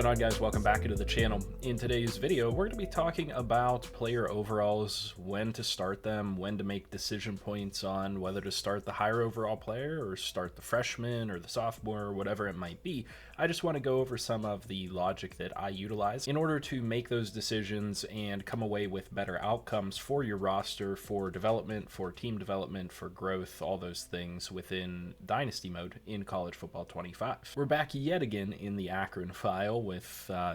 going on, guys? Welcome back into the channel. In today's video, we're going to be talking about player overalls, when to start them, when to make decision points on whether to start the higher overall player or start the freshman or the sophomore or whatever it might be. I just want to go over some of the logic that I utilize in order to make those decisions and come away with better outcomes for your roster, for development, for team development, for growth, all those things within Dynasty mode in College Football 25. We're back yet again in the Akron file with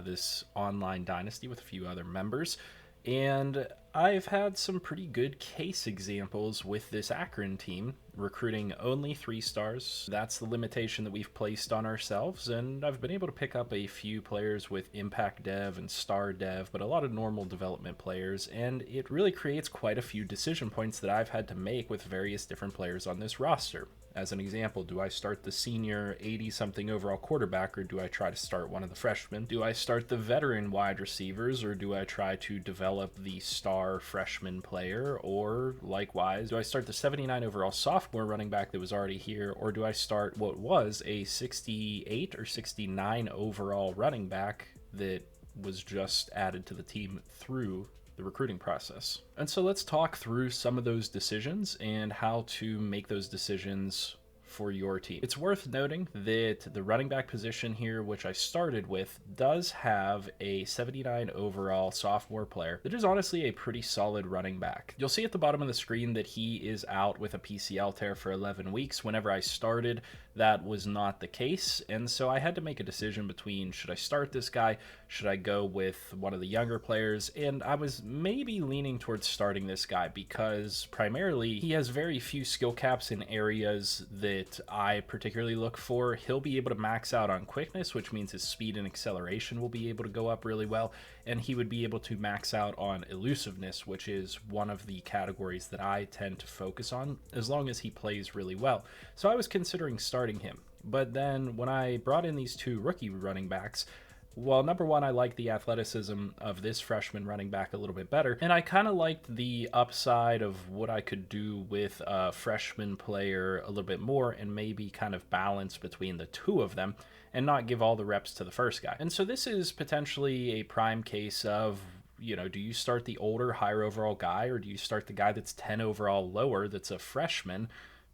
this online Dynasty with a few other members, and I've had some pretty good case examples with this Akron team, recruiting only 3 stars. That's the limitation that we've placed on ourselves, and I've been able to pick up a few players with impact dev and star dev, but a lot of normal development players, and it really creates quite a few decision points that I've had to make with various different players on this roster. As an example, do I start the senior 80-something overall quarterback, or do I try to start one of the freshmen? Do I start the veteran wide receivers, or do I try to develop the star freshman player? Or likewise, do I start the 79 overall sophomore running back that was already here, or do I start what was a 68 or 69 overall running back that was just added to the team through the recruiting process? And so let's talk through some of those decisions and how to make those decisions for your team. It's worth noting that the running back position here, which I started with, does have a 79 overall sophomore player that is honestly a pretty solid running back. You'll see at the bottom of the screen that he is out with a PCL tear for 11 weeks. Whenever I started, that was not the case, and so I had to make a decision between, should I start this guy, should I go with one of the younger players, and I was maybe leaning towards starting this guy because primarily he has very few skill caps in areas that I particularly look for. He'll be able to max out on quickness, which means his speed and acceleration will be able to go up really well, and he would be able to max out on elusiveness, which is one of the categories that I tend to focus on as long as he plays really well. So I was considering starting him, but then when I brought in these 2 rookie running backs, well, number one, I like the athleticism of this freshman running back a little bit better, and I kind of liked the upside of what I could do with a freshman player a little bit more and maybe kind of balance between the 2 of them and not give all the reps to the first guy. And so this is potentially a prime case of, you know, do you start the older, higher overall guy, or do you start the guy that's 10 overall lower that's a freshman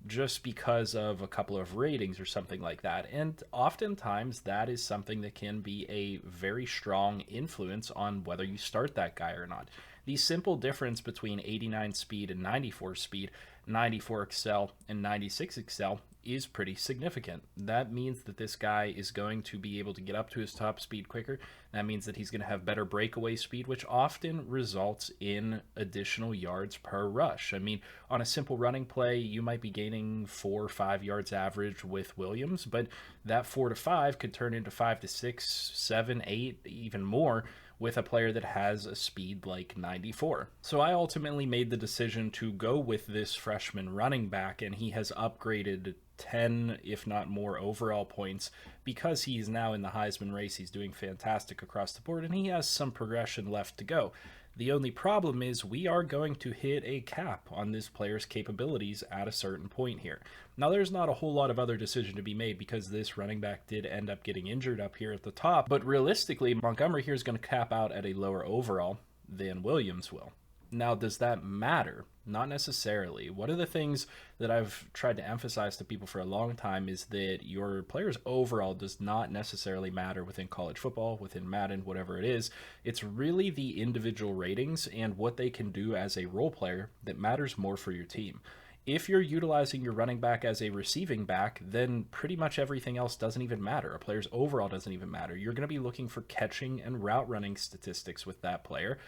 just because of a couple of ratings or something like that? And oftentimes that is something that can be a very strong influence on whether you start that guy or not. The simple difference between 89 speed and 94 speed, 94 excel and 96 excel is pretty significant. That means that this guy is going to be able to get up to his top speed quicker. That means that he's going to have better breakaway speed, which often results in additional yards per rush. I mean, on a simple running play, you might be gaining 4 or 5 yards average with Williams, but that 4 to 5 could turn into 5 to 6, 7, 8, even more with a player that has a speed like 94. So I ultimately made the decision to go with this freshman running back, and he has upgraded 10, if not more, overall points because he's now in the Heisman race. He's doing fantastic across the board, and he has some progression left to go. The only problem is we are going to hit a cap on this player's capabilities at a certain point here. Now, there's not a whole lot of other decision to be made because this running back did end up getting injured up here at the top, but realistically, Montgomery here is going to cap out at a lower overall than Williams will. Now, does that matter? Not necessarily. One of the things that I've tried to emphasize to people for a long time is that your player's overall does not necessarily matter within college football, within Madden, whatever it is. It's really the individual ratings and what they can do as a role player that matters more for your team. If you're utilizing your running back as a receiving back, then pretty much everything else doesn't even matter. A player's overall doesn't even matter. You're going to be looking for catching and route running statistics with that player.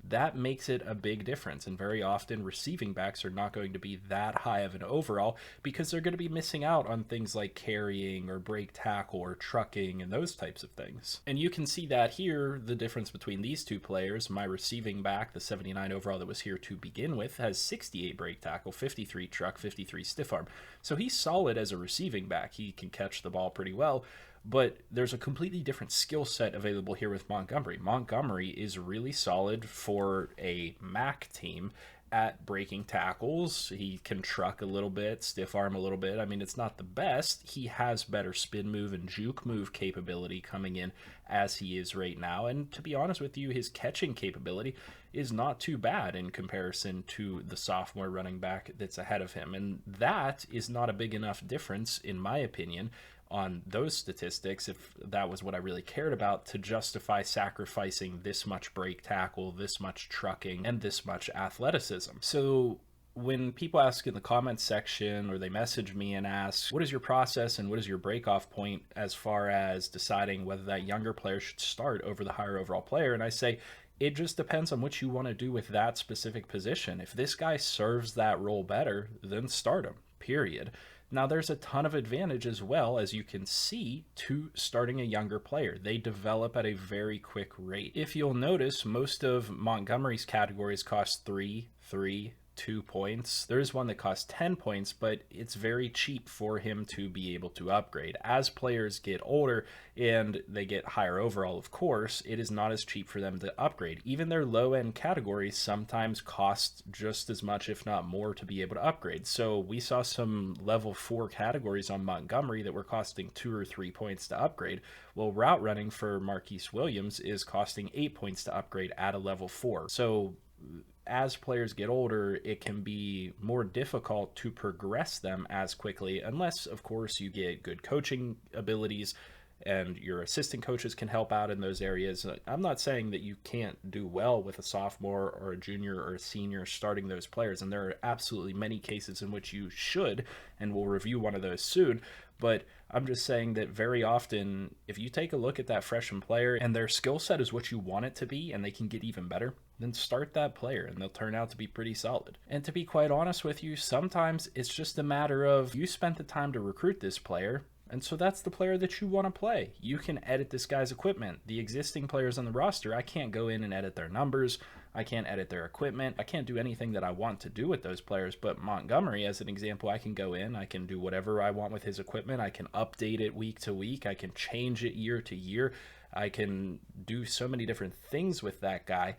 That makes it a big difference, and very often receiving backs are not going to be that high of an overall because they're going to be missing out on things like carrying or break tackle or trucking and those types of things. And you can see that here, the difference between these 2 players. My receiving back, the 79 overall that was here to begin with, has 68 break tackle, 53 truck, 53 stiff arm. So he's solid as a receiving back. He can catch the ball pretty well. But there's a completely different skill set available here with Montgomery. Montgomery is really solid for a MAC team at breaking tackles. He can truck a little bit, stiff arm a little bit. I mean, it's not the best. He has better spin move and juke move capability coming in as he is right now. And to be honest with you, his catching capability is not too bad in comparison to the sophomore running back that's ahead of him. And that is not a big enough difference, in my opinion, on those statistics, if that was what I really cared about, to justify sacrificing this much break tackle, this much trucking, and this much athleticism. So when people ask in the comments section, or they message me and ask, what is your process and what is your break-off point as far as deciding whether that younger player should start over the higher overall player? And I say, it just depends on what you want to do with that specific position. If this guy serves that role better, then start him, period. Now, there's a ton of advantage as well, as you can see, to starting a younger player. They develop at a very quick rate. If you'll notice, most of Montgomery's categories cost 3, 2 points. There's one that costs 10 points, but it's very cheap for him to be able to upgrade. As players get older and they get higher overall, of course, it is not as cheap for them to upgrade. Even their low-end categories sometimes cost just as much, if not more, to be able to upgrade. So we saw some level 4 categories on Montgomery that were costing 2 or 3 points to upgrade. Well, route running for Marquise Williams is costing 8 points to upgrade at a level 4. So as players get older, it can be more difficult to progress them as quickly, unless, of course, you get good coaching abilities and your assistant coaches can help out in those areas. I'm not saying that you can't do well with a sophomore or a junior or a senior starting those players, and there are absolutely many cases in which you should, and we'll review one of those soon. But I'm just saying that very often, if you take a look at that freshman player and their skill set is what you want it to be, and they can get even better, then start that player and they'll turn out to be pretty solid. And to be quite honest with you, sometimes it's just a matter of you spent the time to recruit this player, and so that's the player that you want to play. You can edit this guy's equipment. The existing players on the roster, I can't go in and edit their numbers. I can't edit their equipment. I can't do anything that I want to do with those players. But Montgomery, as an example, I can go in. I can do whatever I want with his equipment. I can update it week to week. I can change it year to year. I can do so many different things with that guy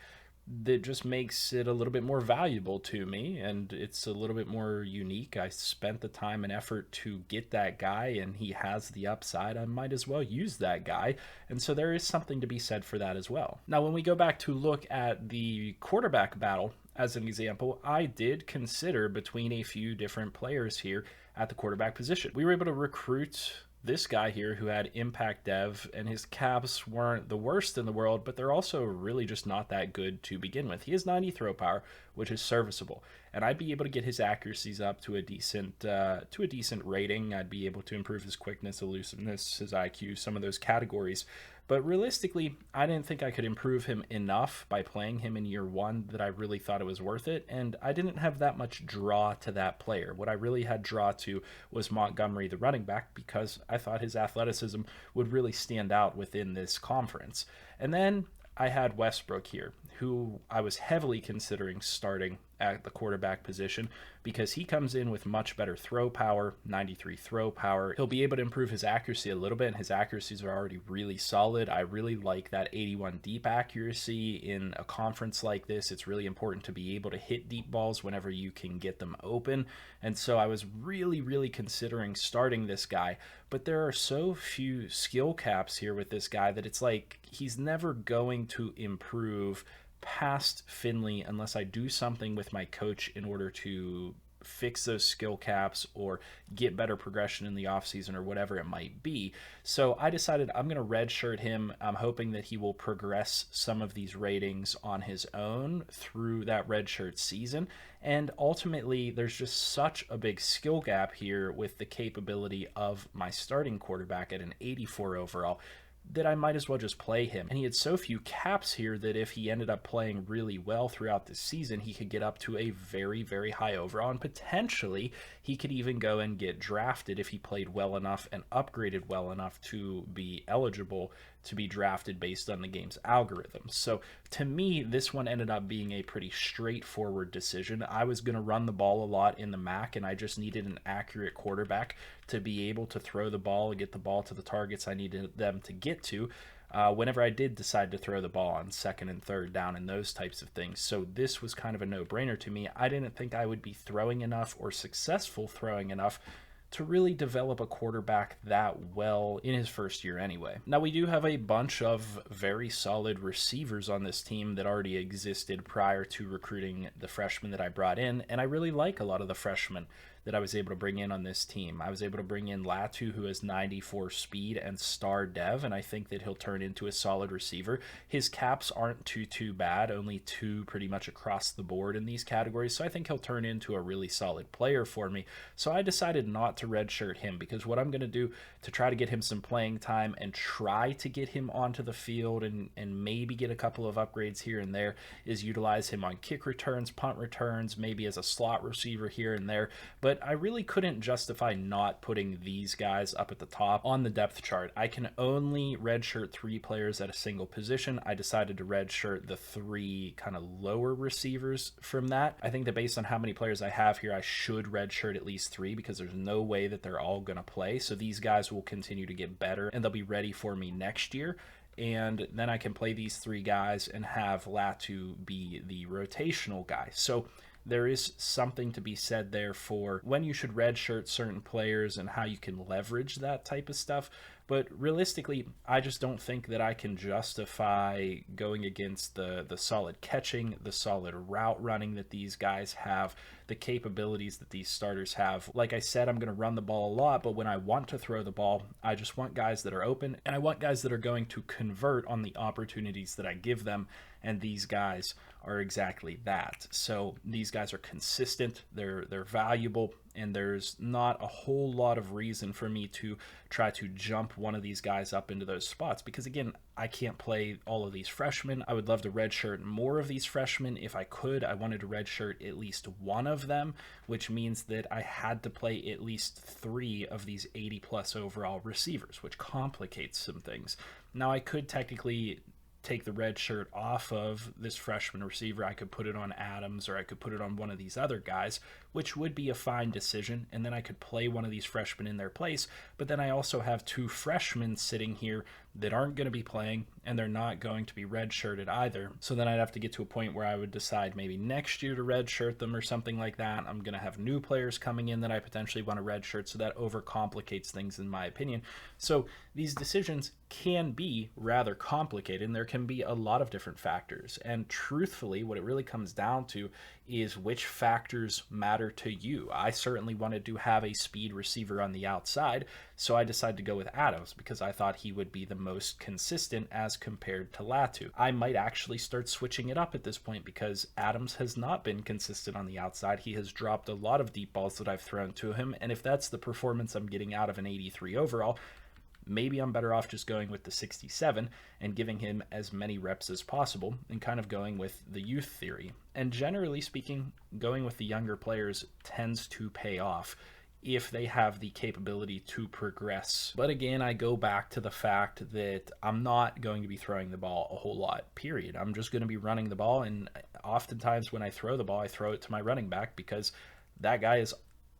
that just makes it a little bit more valuable to me, and it's a little bit more unique. I spent the time and effort to get that guy, and he has the upside. I might as well use that guy, and so there is something to be said for that as well. Now, when we go back to look at the quarterback battle, as an example, I did consider between a few different players here at the quarterback position. We were able to recruit this guy here who had impact dev, and his caps weren't the worst in the world, but they're also really just not that good to begin with. He has 90 throw power, which is serviceable, and I'd be able to get his accuracies up to a decent rating. I'd be able to improve his quickness, elusiveness, his IQ, some of those categories. But realistically, I didn't think I could improve him enough by playing him in year one that I really thought it was worth it, and I didn't have that much draw to that player. What I really had draw to was Montgomery, the running back, because I thought his athleticism would really stand out within this conference. And then I had Westbrook here, who I was heavily considering starting at the quarterback position because he comes in with much better throw power, 93 throw power. He'll be able to improve his accuracy a little bit, and his accuracies are already really solid. I really like that 81 deep accuracy in a conference like this. It's really important to be able to hit deep balls whenever you can get them open, and so I was really considering starting this guy, but there are so few skill caps here with this guy that it's like he's never going to improve past Finley unless I do something with my coach in order to fix those skill caps or get better progression in the offseason or whatever it might be. So I decided I'm going to redshirt him. I'm hoping that he will progress some of these ratings on his own through that redshirt season. And ultimately, there's just such a big skill gap here with the capability of my starting quarterback at an 84 overall that I might as well just play him. And he had so few caps here that if he ended up playing really well throughout the season, he could get up to a very high overall, and potentially he could even go and get drafted if he played well enough and upgraded well enough to be eligible to be drafted based on the game's algorithm. So to me, this one ended up being a pretty straightforward decision. I was going to run the ball a lot in the MAC, and I just needed an accurate quarterback to be able to throw the ball and get the ball to the targets I needed them to get to. whenever I did decide to throw the ball on second and third down and those types of things. So this was kind of a no-brainer to me. I didn't think I would be throwing enough or successful throwing enough to really develop a quarterback that well in his first year anyway. Now, we do have a bunch of very solid receivers on this team that already existed prior to recruiting the freshmen that I brought in, and I really like a lot of the freshmen that I was able to bring in on this team. I was able to bring in Latu, who has 94 speed and star dev, and I think that he'll turn into a solid receiver. His caps aren't too bad, only 2 pretty much across the board in these categories, so I think he'll turn into a really solid player for me. So I decided not to redshirt him, because what I'm going to do to try to get him some playing time and try to get him onto the field and maybe get a couple of upgrades here and there is utilize him on kick returns, punt returns, maybe as a slot receiver here and there. But I really couldn't justify not putting these guys up at the top on the depth chart. I can only redshirt 3 players at a single position. I decided to redshirt the 3 kind of lower receivers from that. I think that based on how many players I have here, I should redshirt at least 3 because there's no way that they're all going to play. So these guys will continue to get better and they'll be ready for me next year. And then I can play these 3 guys and have Latu be the rotational guy. So there is something to be said there for when you should redshirt certain players and how you can leverage that type of stuff. But realistically, I just don't think that I can justify going against the solid catching, the solid route running that these guys have, the capabilities that these starters have. Like I said, I'm going to run the ball a lot, but when I want to throw the ball, I just want guys that are open, and I want guys that are going to convert on the opportunities that I give them, and these guys are exactly that. So these guys are consistent, they're valuable, and there's not a whole lot of reason for me to try to jump one of these guys up into those spots, because again, I can't play all of these freshmen. I would love to redshirt more of these freshmen if I could. I wanted to redshirt at least one of them, which means that I had to play at least 3 of these 80 plus overall receivers, which complicates some things. Now, I could technically take the red shirt off of this freshman receiver. I could put it on Adams, or I could put it on one of these other guys, which would be a fine decision, and then I could play one of these freshmen in their place. But then I also have 2 freshmen sitting here that aren't going to be playing, and they're not going to be redshirted either. So then I'd have to get to a point where I would decide maybe next year to redshirt them or something like that. I'm going to have new players coming in that I potentially want to redshirt, so that overcomplicates things in my opinion. So these decisions can be rather complicated, and there can be a lot of different factors. And truthfully, what it really comes down to is which factors matter to you. I certainly wanted to have a speed receiver on the outside, so I decided to go with Adams because I thought he would be the most consistent as compared to Latu. I might actually start switching it up at this point because Adams has not been consistent on the outside. He has dropped a lot of deep balls that I've thrown to him, and if that's the performance I'm getting out of an 83 overall, maybe I'm better off just going with the 67 and giving him as many reps as possible and kind of going with the youth theory. And generally speaking, going with the younger players tends to pay off if they have the capability to progress. But again, I go back to the fact that I'm not going to be throwing the ball a whole lot, period. I'm just going to be running the ball, and oftentimes when I throw the ball, I throw it to my running back because that guy is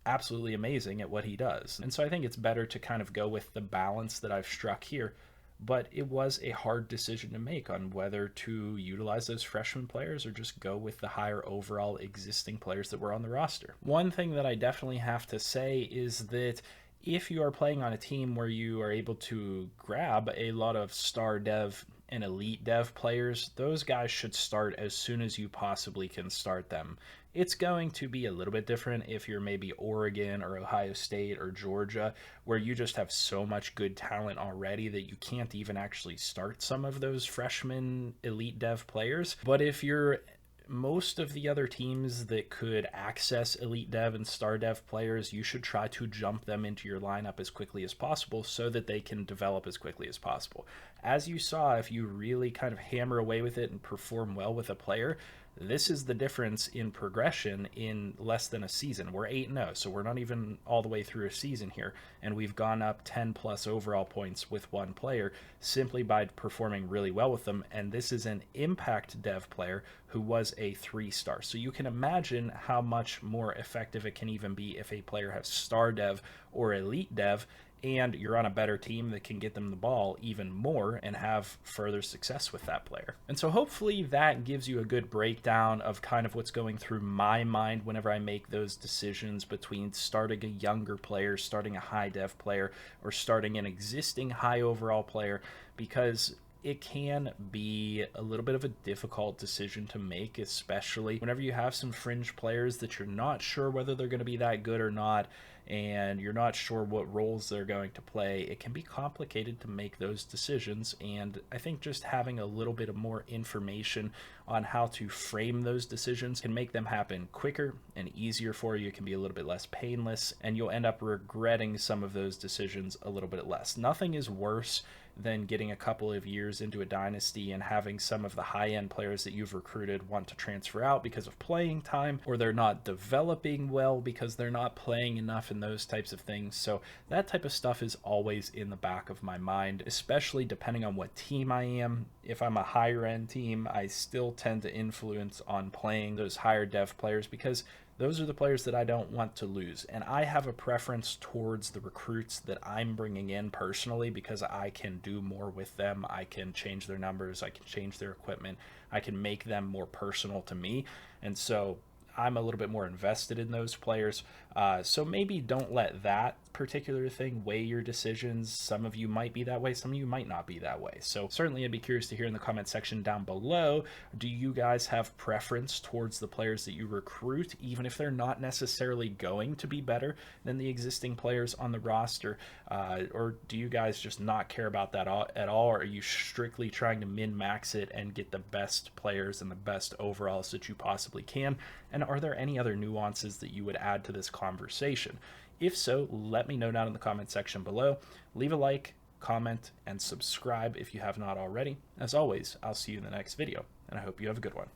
absolutely amazing at what he does. And so I think it's better to kind of go with the balance that I've struck here. But it was a hard decision to make on whether to utilize those freshman players or just go with the higher overall existing players that were on the roster. One thing that I definitely have to say is that if you are playing on a team where you are able to grab a lot of star dev and elite dev players, those guys should start as soon as you possibly can start them. It's going to be a little bit different if you're maybe Oregon or Ohio State or Georgia, where you just have so much good talent already that you can't even actually start some of those freshman elite dev players. But if you're most of the other teams that could access elite dev and star dev players, you should try to jump them into your lineup as quickly as possible so that they can develop as quickly as possible. As you saw, if you really kind of hammer away with it and perform well with a player, this is the difference in progression in less than a season. We're 8-0, so we're not even all the way through a season here, and we've gone up 10 plus overall points with one player simply by performing really well with them, and this is an impact dev player who was a 3-star. So you can imagine how much more effective it can even be if a player has star dev or elite dev and you're on a better team that can get them the ball even more and have further success with that player. And so hopefully that gives you a good breakdown of kind of what's going through my mind whenever I make those decisions between starting a younger player, starting a high dev player, or starting an existing high overall player, because it can be a little bit of a difficult decision to make, especially whenever you have some fringe players that you're not sure whether they're going to be that good or not, and you're not sure what roles they're going to play. It can be complicated to make those decisions, and I think just having a little bit of more information on how to frame those decisions can make them happen quicker and easier for you. It can be a little bit less painless, and you'll end up regretting some of those decisions a little bit less. Nothing is worse than getting a couple of years into a dynasty and having some of the high-end players that you've recruited want to transfer out because of playing time, or they're not developing well because they're not playing enough, and those types of things. So that type of stuff is always in the back of my mind, especially depending on what team I am. If I'm a higher end team, I still tend to influence on playing those higher dev players because those are the players that I don't want to lose. And I have a preference towards the recruits that I'm bringing in personally because I can do more with them. I can change their numbers. I can change their equipment. I can make them more personal to me. And so I'm a little bit more invested in those players. So maybe don't let that particular thing weigh your decisions. Some of you might be that way, some of you might not be that way. So certainly I'd be curious to hear in the comment section down below, do you guys have preference towards the players that you recruit, even if they're not necessarily going to be better than the existing players on the roster? Or do you guys just not care about that at all? Or are you strictly trying to min-max it and get the best players and the best overalls that you possibly can? And are there any other nuances that you would add to this conversation? If so, let me know down in the comment section below. Leave a like, comment, and subscribe if you have not already. As always, I'll see you in the next video, and I hope you have a good one.